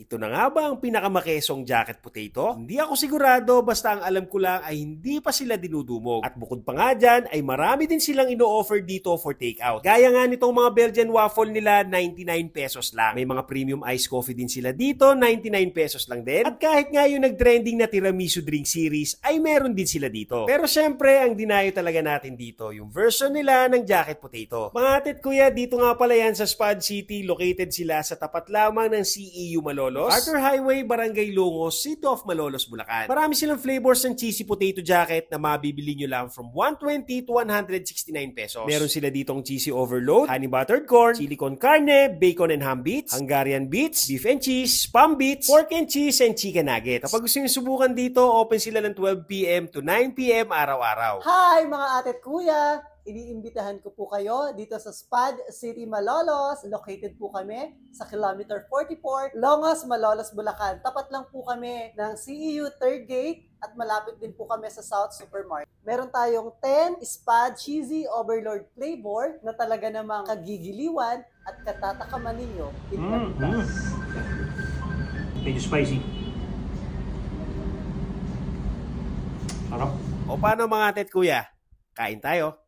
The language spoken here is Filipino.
Ito na nga ba ang pinakamakesong jacket potato? Hindi ako sigurado, basta ang alam ko lang ay hindi pa sila dinudumog. At bukod pa nga dyan ay marami din silang ino-offer dito for takeout. Gaya nga nitong mga Belgian waffle nila, 99 pesos lang. May mga premium iced coffee din sila dito, 99 pesos lang din. At kahit nga yung nag-trending na tiramisu drink series ay meron din sila dito. Pero syempre, ang dinayo talaga natin dito, yung version nila ng jacket potato. Mga atit kuya, dito nga pala yan sa Spad City, located sila sa tapat lamang ng CEU Malolos, Arthur Highway, Barangay Longos, City of Malolos, Bulacan. Marami silang flavors ng cheesy potato jacket na mabibili nyo lang from 120 to 169 pesos. Meron sila ditong cheesy overload, honey buttered corn, chili con carne, bacon and ham bits, Hungarian bits, beef and cheese, spam bits, pork and cheese, and chicken nuggets. Kapag gusto nyo subukan dito, open sila ng 12 p.m. to 9 p.m. araw-araw. Hi mga atit kuya! Iniimbitahan ko po kayo dito sa Spad City, Malolos. Located po kami sa kilometer 44, Longos, Malolos, Bulacan. Tapat lang po kami ng CEU 3rd Gate at malapit din po kami sa South Supermarket. Meron tayong 10 Spad Cheesy Overlord flavor na talaga namang kagigiliwan at katatakaman ninyo. Medyo spicy. Sarap. O paano mga atit kuya? Kain tayo.